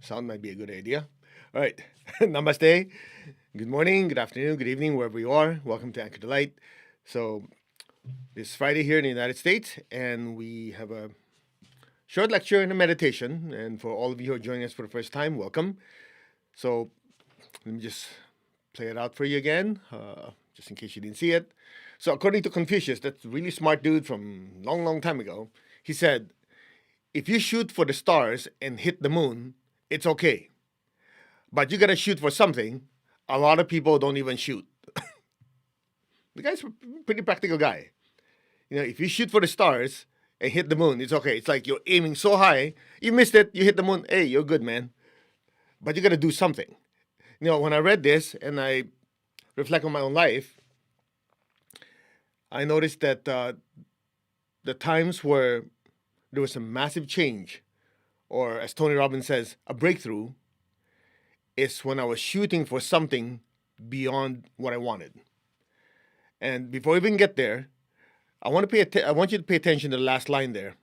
Sound might be a good idea. All right. Namaste. Good morning, good afternoon, good evening, wherever you are. Welcome to Anchor to Light. So, it's Friday here in the United States, and we have a short lecture and a meditation. And for all of you who are joining us for the first time, welcome. So, let me just play it out for you again, just in case you didn't see it. So, according to Confucius, that's a really smart dude from long, long time ago, he said, if you shoot for the stars and hit the moon, it's okay. But you gotta shoot for something. A lot of people don't even shoot. The guy's a pretty practical guy. If you shoot for the stars and hit the moon, it's okay. It's like you're aiming so high, you missed it, you hit the moon. Hey, you're good, man. But you gotta do something. When I read this and I reflect on my own life, I noticed that the times where there was a massive change, or as Tony Robbins says, a breakthrough, is when I was shooting for something beyond what I wanted. And before we even get there, I want you to pay attention to the last line there.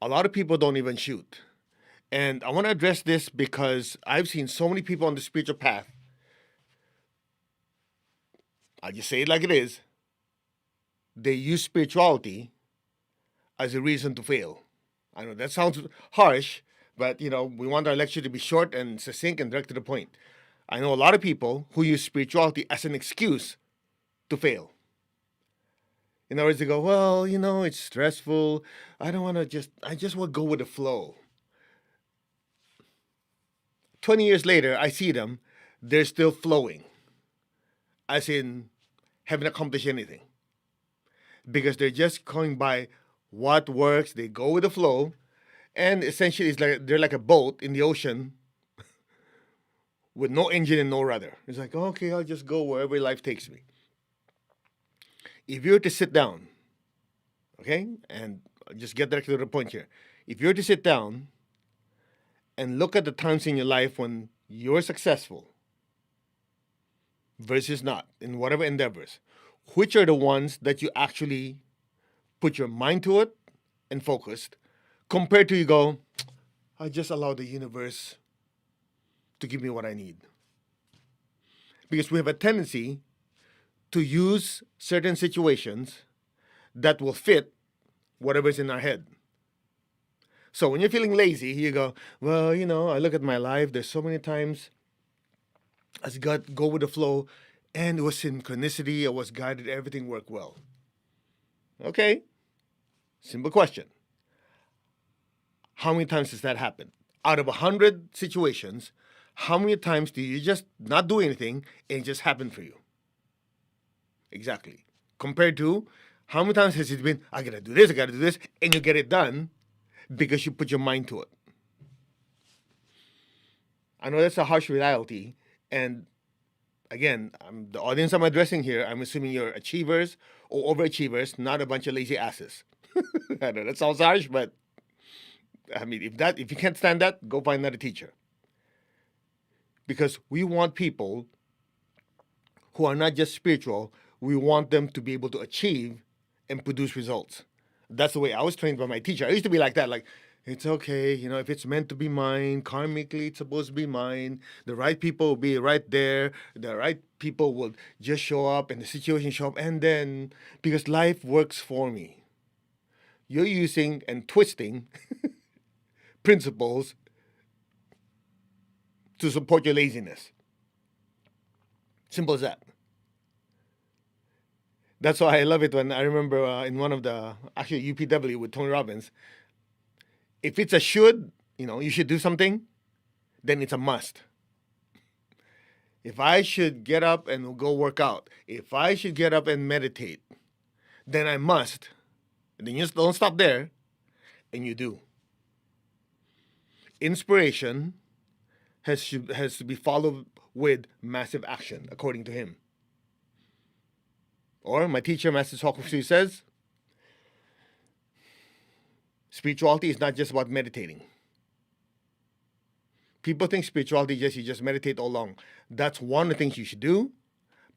A lot of people don't even shoot. And I want to address this because I've seen so many people on the spiritual path. I'll just say it like it is. They use spirituality as a reason to fail. I know that sounds harsh, but we want our lecture to be short and succinct and direct to the point. I know a lot of people who use spirituality as an excuse to fail. In other words, they go, well, it's stressful. I just want to go with the flow. 20 years later, I see them, they're still flowing, as in haven't accomplished anything. Because they're just going by what works, they go with the flow, and essentially they're like a boat in the ocean with no engine and no rudder. It's like, okay, I'll just go wherever life takes me. If you were to sit down, okay, and I'll just get directly to the point here. If you were to sit down and look at the times in your life when you're successful versus not in whatever endeavors, which are the ones that you actually put your mind to it and focused, compared to you go, I just allow the universe to give me what I need. Because we have a tendency to use certain situations that will fit whatever's in our head. So when you're feeling lazy, you go, well, I look at my life, there's so many times as God go with the flow, and it was synchronicity, I was guided, everything worked well. Okay, simple question. How many times does that happen? Out of 100 situations, how many times do you just not do anything and it just happen for you? Exactly. Compared to how many times has it been, I gotta do this, and you get it done because you put your mind to it. I know that's a harsh reality, and again, the audience I'm addressing here, I'm assuming you're achievers or overachievers, not a bunch of lazy asses. I know that sounds harsh, but I mean, if you can't stand that, go find another teacher. Because we want people who are not just spiritual, we want them to be able to achieve and produce results. That's the way I was trained by my teacher. I used to be like that, like, it's okay, if it's meant to be mine, karmically it's supposed to be mine. The right people will be right there. The right people will just show up and the situation show up. And then, because life works for me, you're using and twisting principles to support your laziness. Simple as that. That's why I love it when I remember in one of the, actually UPW with Tony Robbins, if it's a should, you should do something, then it's a must. If I should get up and go work out, if I should get up and meditate, then I must. And then you just don't stop there, and you do. Inspiration has to be followed with massive action, according to him. Or my teacher, Master Socrates, says, spirituality is not just about meditating. People think spirituality you just meditate all along. That's one of the things you should do,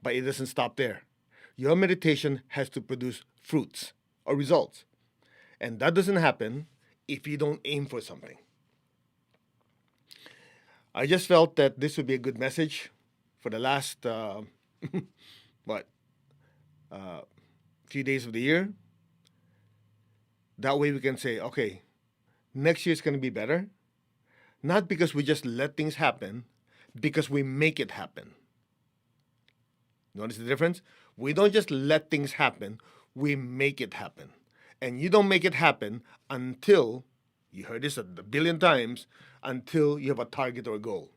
but it doesn't stop there. Your meditation has to produce fruits or results. And that doesn't happen if you don't aim for something. I just felt that this would be a good message for the last, what, few days of the year. That way we can say, okay, next year is going to be better. Not because we just let things happen, because we make it happen. Notice the difference? We don't just let things happen, we make it happen. And you don't make it happen until, you heard this a billion times, until you have a target or a goal.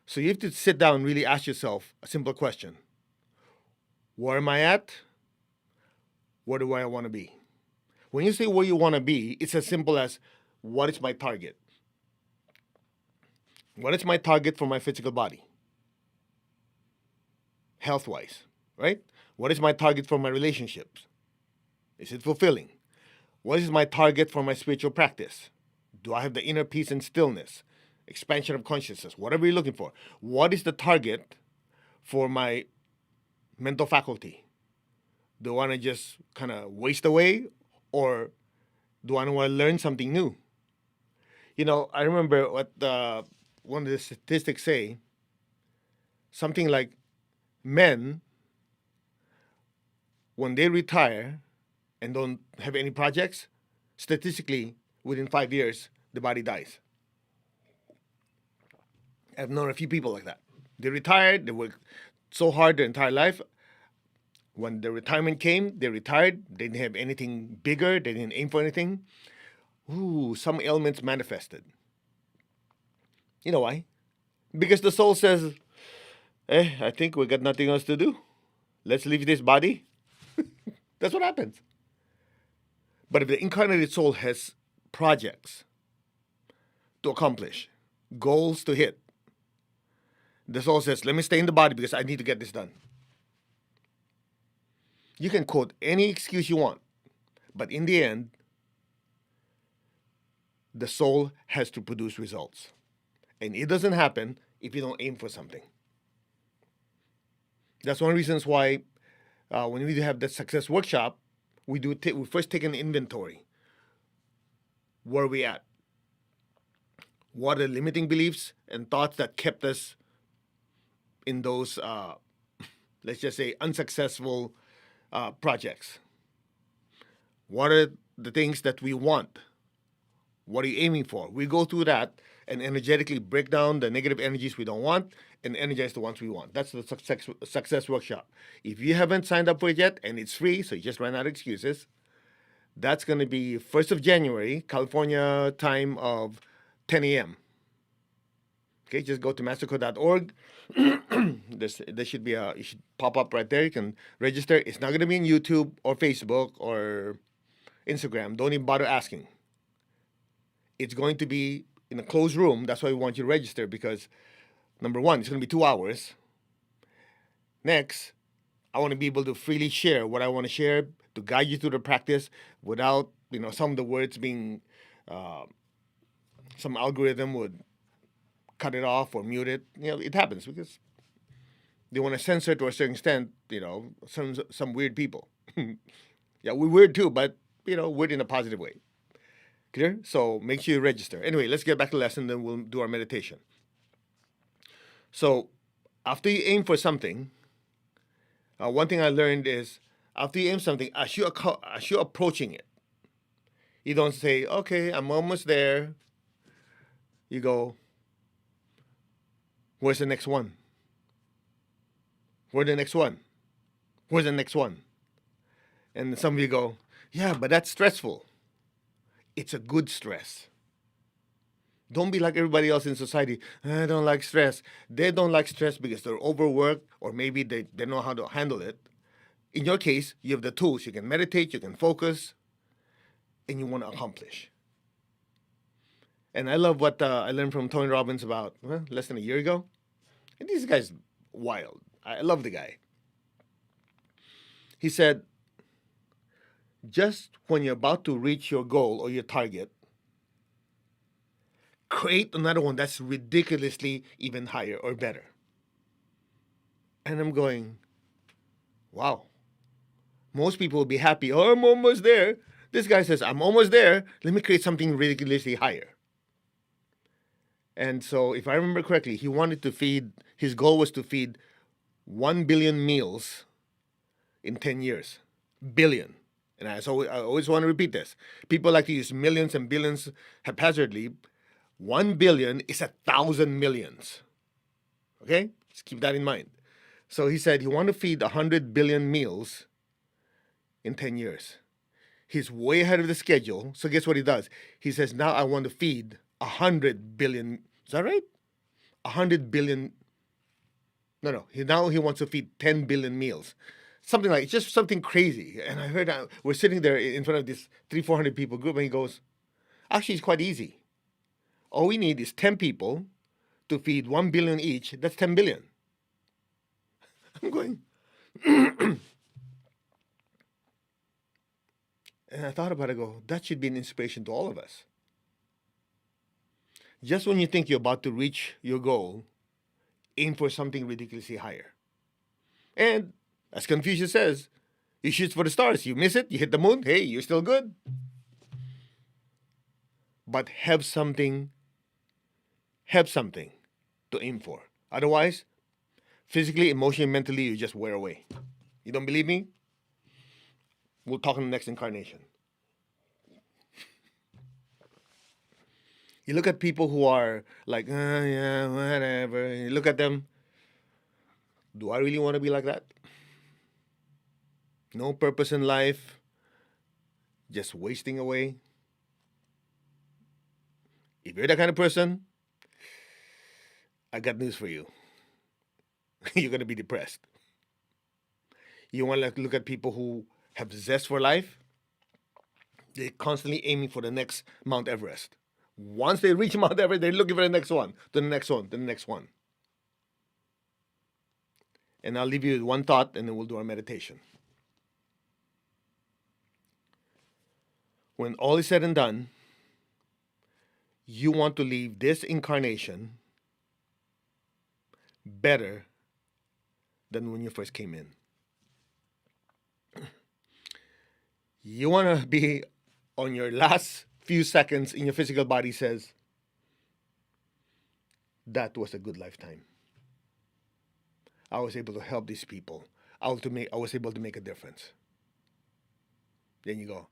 So you have to sit down and really ask yourself a simple question. Where am I at? Where do I want to be? When you say where you want to be, it's as simple as, what is my target? What is my target for my physical body? Health wise, right? What is my target for my relationships? Is it fulfilling? What is my target for my spiritual practice? Do I have the inner peace and stillness? Expansion of consciousness, whatever you're looking for. What is the target for my mental faculty? Do I want to just kind of waste away, or do I want to learn something new? You know, I remember what one of the statistics say, something like men, when they retire and don't have any projects, statistically, within 5 years, the body dies. I've known a few people like that. They retired, they worked so hard their entire life. When the retirement came, they retired. They didn't have anything bigger, they didn't aim for anything. Ooh, some ailments manifested. You know why? Because the soul says, I think we got nothing else to do. Let's leave this body. That's what happens. But if the incarnated soul has projects to accomplish, goals to hit, the soul says, let me stay in the body because I need to get this done. You can quote any excuse you want, but in the end, the soul has to produce results. And it doesn't happen if you don't aim for something. That's one of the reasons why when we have the success workshop, we first take an inventory. Where are we at? What are the limiting beliefs and thoughts that kept us in those, let's just say, unsuccessful projects? What are the things that we want? What are you aiming for? We go through that and energetically break down the negative energies we don't want and energize the ones we want. That's the success workshop. If you haven't signed up for it yet, and it's free, so you just ran out of excuses, that's going to be 1st of January, California time of 10 a.m. Okay, just go to mastercode.org. There should be it should pop up right there. You can register. It's not going to be on YouTube or Facebook or Instagram. Don't even bother asking. It's going to be in a closed room. That's why we want you to register, because number one, it's going to be 2 hours. Next, I want to be able to freely share what I want to share to guide you through the practice without, some of the words being, some algorithm would cut it off or mute it. It happens because they want to censor to a certain extent, some weird people. Yeah, we're weird too, but, weird in a positive way. Clear? So make sure you register. Anyway, let's get back to the lesson, then we'll do our meditation. So after you aim for something, one thing I learned is after you aim something, as you're approaching it, you don't say, okay, I'm almost there. You go, where's the next one? Where's the next one? Where's the next one? And some of you go, yeah, but that's stressful. It's a good stress. Don't be like everybody else in society. I don't like stress. They don't like stress because they're overworked, or maybe they know how to handle it. In your case, you have the tools. You can meditate, you can focus, and you want to accomplish. And I love what I learned from Tony Robbins about less than a year ago. And this guy's wild. I love the guy. He said, just when you're about to reach your goal or your target, create another one that's ridiculously even higher or better. And I'm going, wow. Most people will be happy. Oh, I'm almost there. This guy says, I'm almost there. Let me create something ridiculously higher. And so, if I remember correctly, his goal was to feed 1 billion meals in 10 years. Billion. And I always want to repeat this. People like to use millions and billions haphazardly. 1 billion is 1,000 millions. Okay? Just keep that in mind. So he said he wanted to feed 100 billion meals in 10 years. He's way ahead of the schedule. So guess what he does? He says, now I want to feed 100 billion. Is that right? 100 billion. No. Now he wants to feed 10 billion meals. Something like, just something crazy. And I heard we're sitting there in front of this 400 people group, and he goes, actually, it's quite easy. All we need is 10 people to feed 1 billion each. That's 10 billion. I'm going. And I thought about it, that should be an inspiration to all of us. Just when you think you're about to reach your goal, aim for something ridiculously higher. And as Confucius says, you shoot for the stars. You miss it, you hit the moon, hey, you're still good. But have something to aim for. Otherwise, physically, emotionally, mentally, you just wear away. You don't believe me? We'll talk in the next incarnation. You look at people who are like, yeah, whatever. You look at them. Do I really want to be like that? No purpose in life. Just wasting away. If you're that kind of person, I got news for you. You're going to be depressed. You want to look at people who have zest for life? They're constantly aiming for the next Mount Everest. Once they reach Mount Everest, they're looking for the next one, to the next one, to the next one. And I'll leave you with one thought, and then we'll do our meditation. When all is said and done, you want to leave this incarnation better than when you first came in. You want to be on your last few seconds in your physical body says, that was a good lifetime. I was able to help these people. I was able to make a difference. Then you go,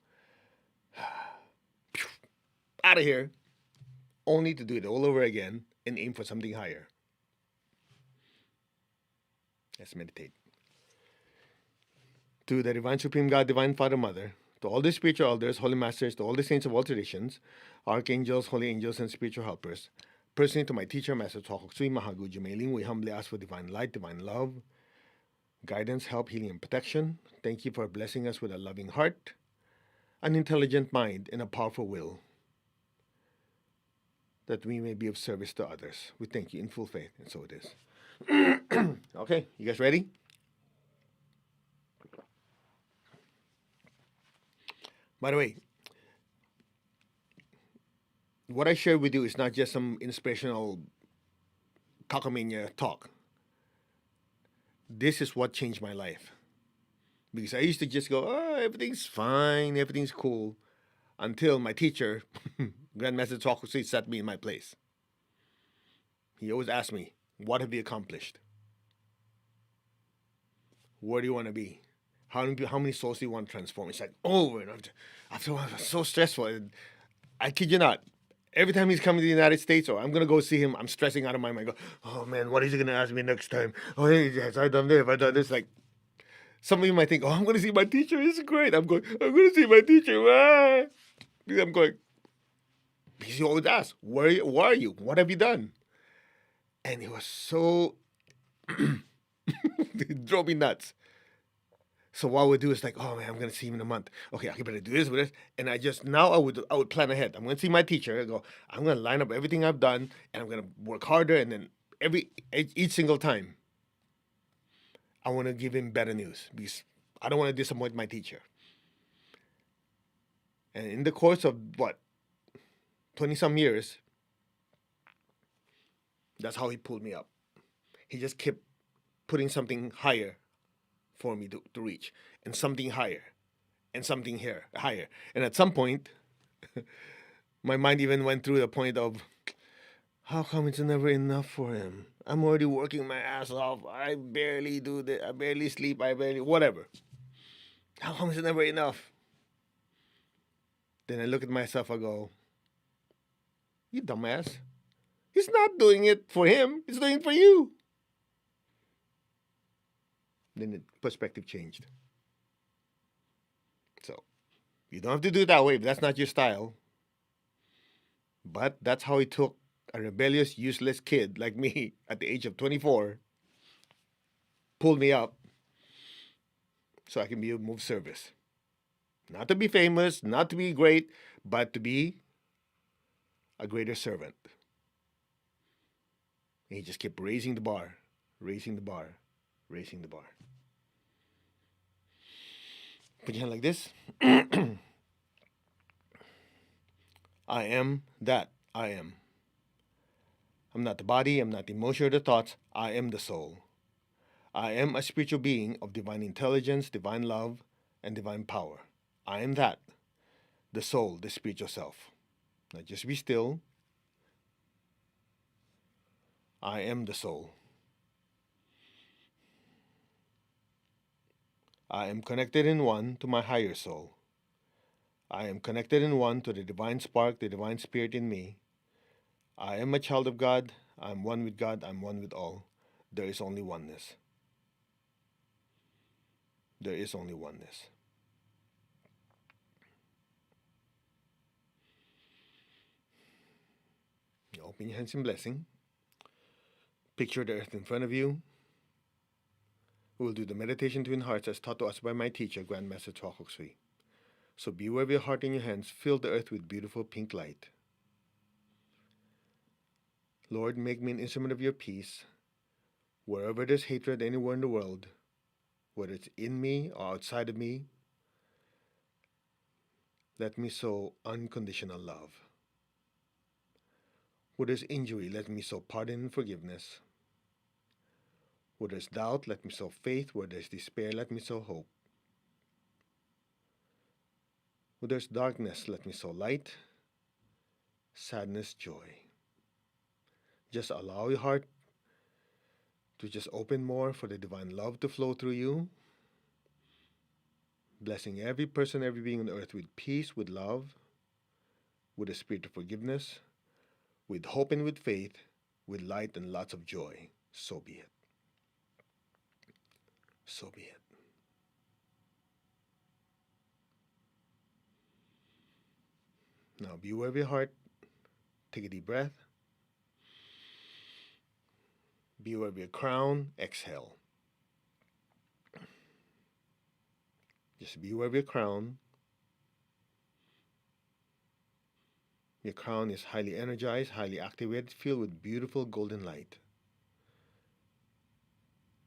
out of here, only to do it all over again and aim for something higher. Let's meditate. To the Divine Supreme God, Divine Father, Mother, to all the spiritual elders, holy masters, to all the saints of all traditions, archangels, holy angels, and spiritual helpers, personally to my teacher, Master Tokok Sui Mahagu Jumeling, we humbly ask for divine light, divine love, guidance, help, healing, and protection. Thank you for blessing us with a loving heart, an intelligent mind, and a powerful will, that we may be of service to others. We thank you in full faith, and so it is. Okay, you guys ready? By the way, what I share with you is not just some inspirational cockamania talk. This is what changed my life. Because I used to just go, oh, everything's fine, everything's cool, until my teacher, Grandmaster Twakusi, set me in my place. He always asked me, what have you accomplished? Where do you want to be? How many souls do you want to transform? It's like over and over. After a while, it was so stressful. And I kid you not. Every time he's coming to the United States or I'm going to go see him, I'm stressing out of my mind. I go, oh man, what is he going to ask me next time? Oh, hey, yes, I've done this, I've done this. Like, some of you might think, oh, I'm going to see my teacher. It's great. I'm going to see my teacher. Ah. I'm going, because he always asks, where are you? What have you done? And it was so, it drove me nuts. So what I would do is like, oh man, I'm gonna see him in a month. Okay, I better do this with this. And I would plan ahead. I'm gonna see my teacher. I go, I'm gonna line up everything I've done, and I'm gonna work harder. And then each single time, I want to give him better news because I don't want to disappoint my teacher. And in the course of 20-some years, that's how he pulled me up. He just kept putting something higher for me to reach, and something higher, and something higher. And at some point, my mind even went through the point of, How come it's never enough for him? I'm already working my ass off. I barely do this. I barely sleep. I barely whatever. How come it's never enough? Then I look at myself. I go, "You dumbass! He's not doing it for him. He's doing it for you." Then the perspective changed. So you don't have to do it that way if that's not your style. But that's how he took a rebellious, useless kid like me at the age of 24, pulled me up so I can be of service. Not to be famous, not to be great, but to be a greater servant. And he just kept raising the bar, raising the bar, raising the bar. Put your hand like this. I am that I am. I'm not the body, I'm not the emotion or the thoughts. I am the soul. I am a spiritual being of divine intelligence, divine love, and divine power. I am that, the soul, the spiritual self. Now just be still. I am the soul. I am connected in one to my higher soul. I am connected in one to the divine spark, the divine spirit in me. I am a child of God. I am one with God. I am one with all. There is only oneness. There is only oneness. Open your hands in blessing. Picture the earth in front of you. We will do the meditation twin hearts as taught to us by my teacher, Grandmaster Chokok Sui. So be aware of your heart in your hands. Fill the earth with beautiful pink light. Lord, make me an instrument of your peace. Wherever there's hatred anywhere in the world, whether it's in me or outside of me, let me sow unconditional love. Where there's injury, let me sow pardon and forgiveness. Where there's doubt, let me sow faith. Where there's despair, let me sow hope. Where there's darkness, let me sow light, sadness, joy. Just allow your heart to just open more for the divine love to flow through you, blessing every person, every being on earth with peace, with love, with a spirit of forgiveness, with hope and with faith, with light and lots of joy. So be it. So be it. Now be aware of your heart. Take a deep breath. Be aware of your crown. Exhale. Just be aware of your crown. Your crown is highly energized, highly activated, filled with beautiful golden light.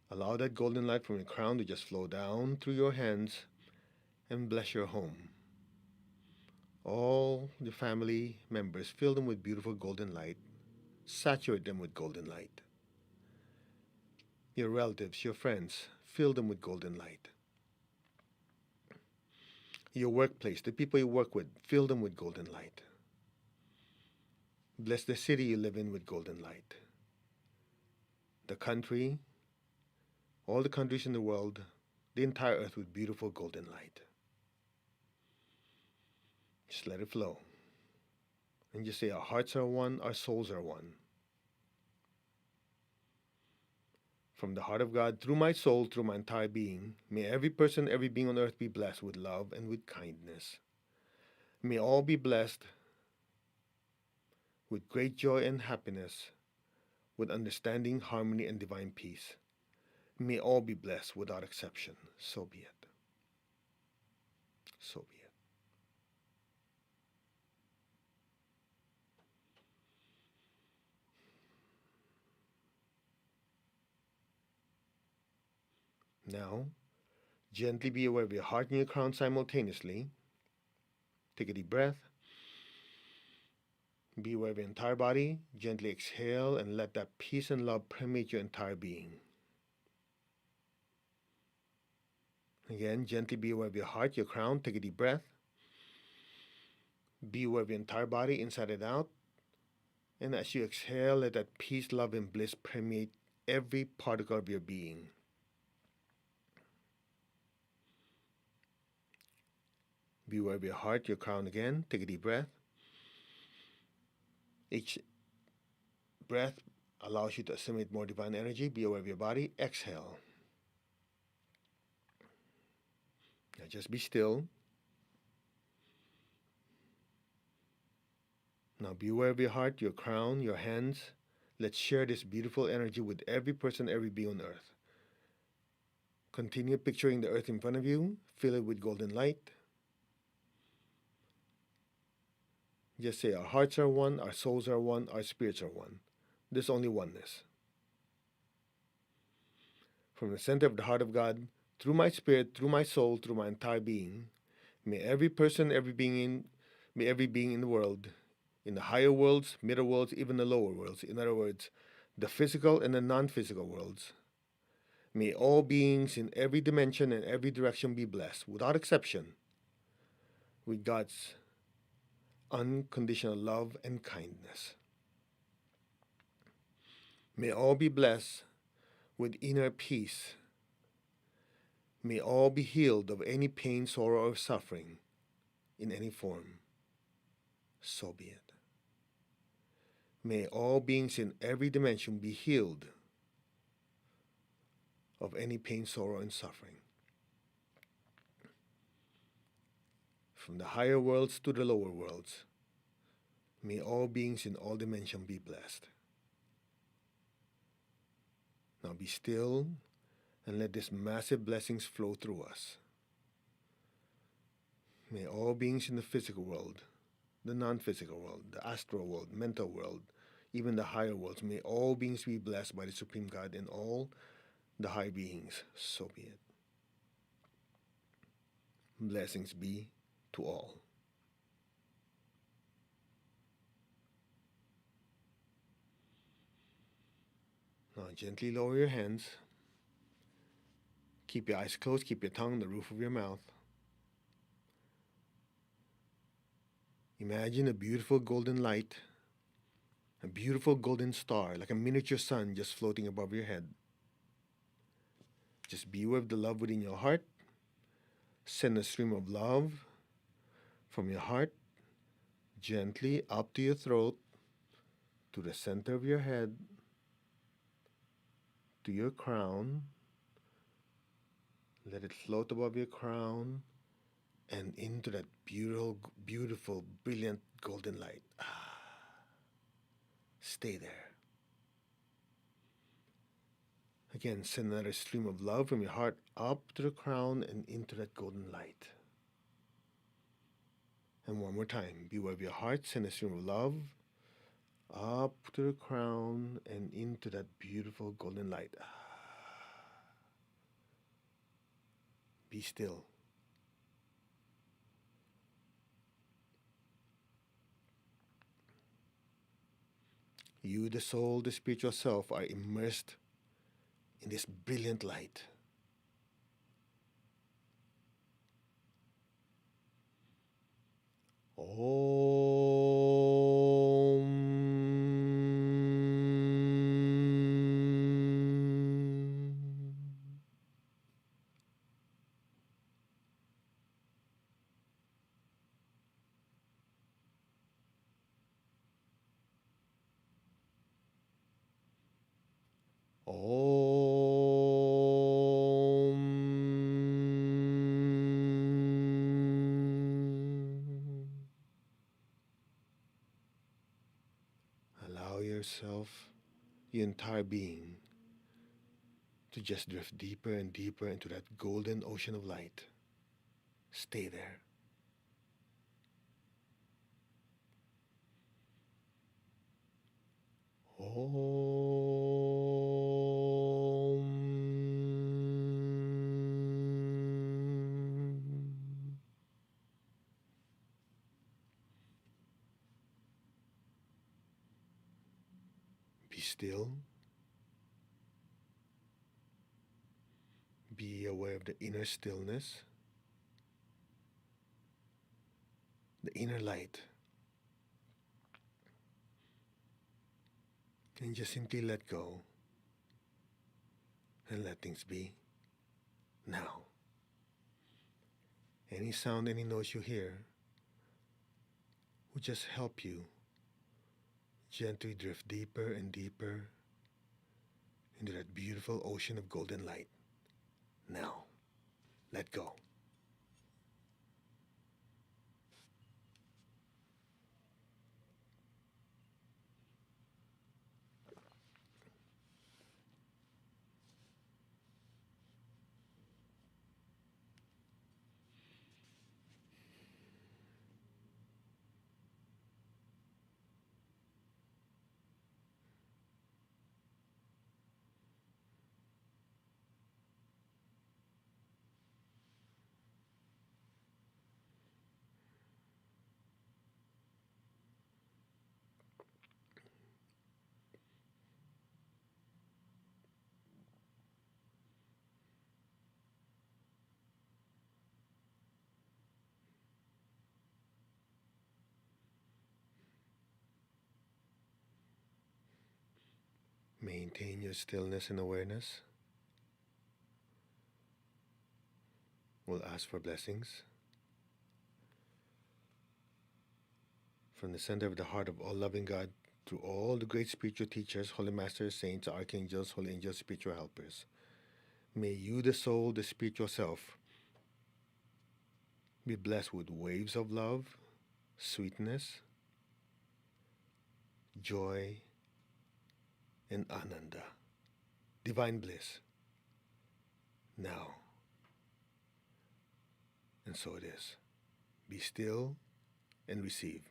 Allow that golden light from your crown to just flow down through your hands and bless your home. All the family members, fill them with beautiful golden light. Saturate them with golden light. Your relatives, your friends, fill them with golden light. Your workplace, the people you work with, fill them with golden light. Bless the city you live in with golden light. The country, all the countries in the world, the entire earth with beautiful golden light. Just let it flow. And just say, our hearts are one, our souls are one. From the heart of God, through my soul, through my entire being, may every person, every being on earth be blessed with love and with kindness. May all be blessed with great joy and happiness, with understanding, harmony, and divine peace. May all be blessed without exception. So be it. So be it. Now, gently be aware of your heart and your crown simultaneously. Take a deep breath. Be aware of your entire body. Gently exhale and let that peace and love permeate your entire being. Again, gently be aware of your heart, your crown. Take a deep breath. Be aware of your entire body, inside and out. And as you exhale, let that peace, love, and bliss permeate every particle of your being. Be aware of your heart, your crown again. Take a deep breath. Each breath allows you to assimilate more divine energy. Be aware of your body. Exhale. Now just be still. Now be aware of your heart, your crown, your hands. Let's share this beautiful energy with every person, every being on earth. Continue picturing the earth in front of you. Fill it with golden light. Just say our hearts are one, our souls are one, our spirits are one. There's only oneness. From the center of the heart of God, through my spirit, through my soul, through my entire being, may every person, may every being in the world, in the higher worlds, middle worlds, even the lower worlds, in other words, the physical and the non-physical worlds, may all beings in every dimension and every direction be blessed, without exception, with God's unconditional love and kindness. May all be blessed with inner peace. May all be healed of any pain, sorrow, or suffering in any form. So be it. May all beings in every dimension be healed of any pain, sorrow, and suffering. From the higher worlds to the lower worlds, may all beings in all dimensions be blessed. Now be still and let these massive blessings flow through us. May all beings in the physical world, the non-physical world, the astral world, mental world, even the higher worlds, may all beings be blessed by the Supreme God and all the high beings. So be it. Blessings be to all. Now gently lower your hands. Keep your eyes closed, keep your tongue on the roof of your mouth. Imagine a beautiful golden light, a beautiful golden star, like a miniature sun just floating above your head. Just be with the love within your heart. Send a stream of love from your heart gently up to your throat, to the center of your head, to your crown. Let it float above your crown and into that beautiful, beautiful, brilliant golden light. Stay there. Again, send another stream of love from your heart up to the crown and into that golden light. And one more time, be aware of your heart, send a stream of love up to the crown and into that beautiful golden light. Be still. You, the soul, the spiritual self, are immersed in this brilliant light. Allow yourself, your entire being, to just drift deeper and deeper into that golden ocean of light. Stay there. Be still. Be aware of the inner stillness, the inner light. And just simply let go and let things be. Now, any sound, any noise you hear will just help you gently drift deeper and deeper into that beautiful ocean of golden light. Now, let go. Maintain your stillness and awareness. We'll ask for blessings from the center of the heart of all loving God through all the great spiritual teachers, holy masters, saints, archangels, holy angels, spiritual helpers. May you, the soul, the spiritual self, be blessed with waves of love, sweetness, joy, and ananda, divine bliss, now. And so it is. Be still and receive.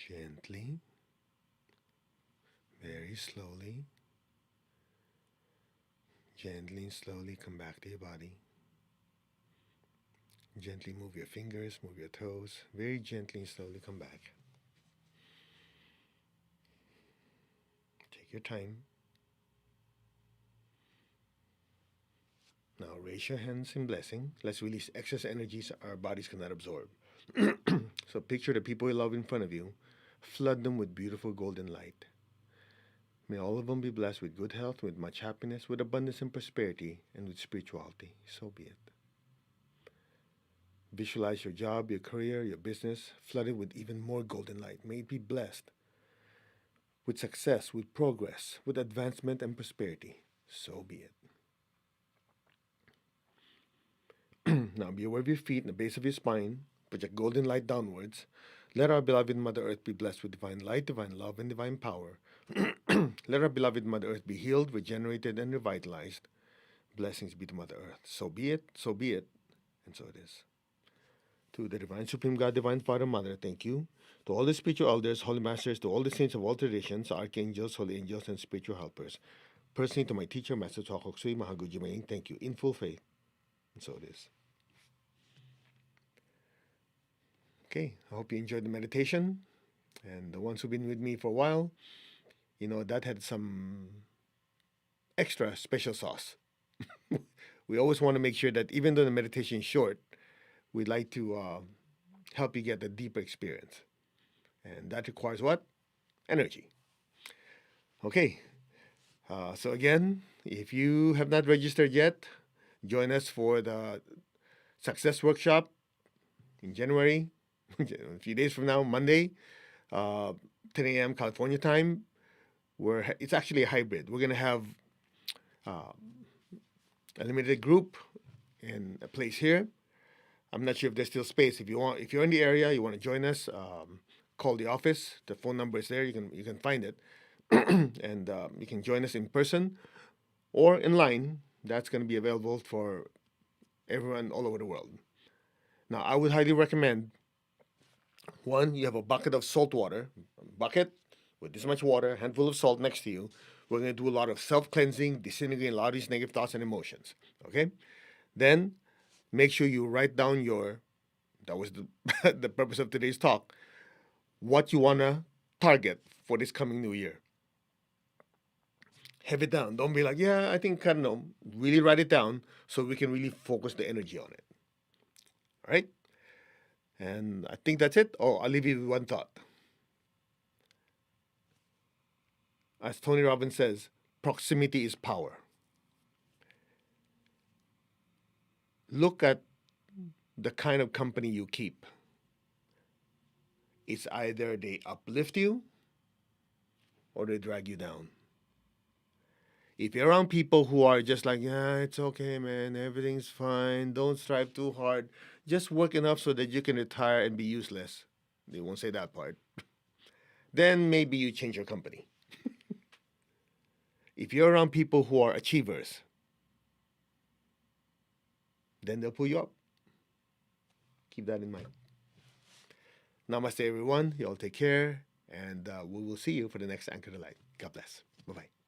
Gently, very slowly, gently and slowly come back to your body. Gently move your fingers, move your toes. Very gently and slowly come back. Take your time. Now raise your hands in blessing. Let's release excess energies our bodies cannot absorb. So picture the people you love in front of you. Flood them with beautiful golden light. May all of them be blessed with good health, with much happiness, with abundance and prosperity, and with spirituality. So be it. Visualize your job, your career, your business flooded with even more golden light. May it be blessed with success, with progress, with advancement and prosperity. So be it. Now be aware of your feet and the base of your spine. Project golden light downwards. Let our beloved Mother Earth be blessed with divine light, divine love, and divine power. Let our beloved Mother Earth be healed, regenerated, and revitalized. Blessings be to Mother Earth. So be it, and so it is. To the Divine Supreme God, Divine Father, Mother, thank you. To all the spiritual elders, holy masters, to all the saints of all traditions, archangels, holy angels, and spiritual helpers. Personally, to my teacher, Master Chokok Sui Mahaguji Maying, thank you in full faith. And so it is. Okay, I hope you enjoyed the meditation. And the ones who've been with me for a while, that had some extra special sauce. We always want to make sure that even though the meditation is short, we'd like to help you get a deeper experience. And that requires what? Energy. Okay, so again, if you have not registered yet, join us for the Success Workshop in January, a few days from now, Monday, uh, 10 a.m. California time. Where it's actually a hybrid. We're gonna have uh, a limited group in a place here. I'm not sure if there's still space. If you're in the area, you want to join us, call the office. The phone number is there. You can find it, and you can join us in person or in line. That's going to be available for everyone all over the world. Now, I would highly recommend one. You have a bucket of salt water, bucket with this much water, handful of salt next to you. We're going to do a lot of self cleansing, disintegrating a lot of these negative thoughts and emotions. Okay, then make sure you write down that was the, the purpose of today's talk, what you want to target for this coming new year. Have it down. Don't be like, yeah, I think, I don't know. Really write it down so we can really focus the energy on it. All right? And I think that's it. Oh, I'll leave you with one thought. As Tony Robbins says, proximity is power. Look at the kind of company you keep. It's either they uplift you or they drag you down. If you're around people who are just like, yeah, it's okay, man, everything's fine, don't strive too hard, just work enough so that you can retire and be useless. They won't say that part. Then maybe you change your company. If you're around people who are achievers, then they'll pull you up. Keep that in mind. Namaste, everyone. You all take care, and we will see you for the next Anchor the Light. God bless. Bye bye.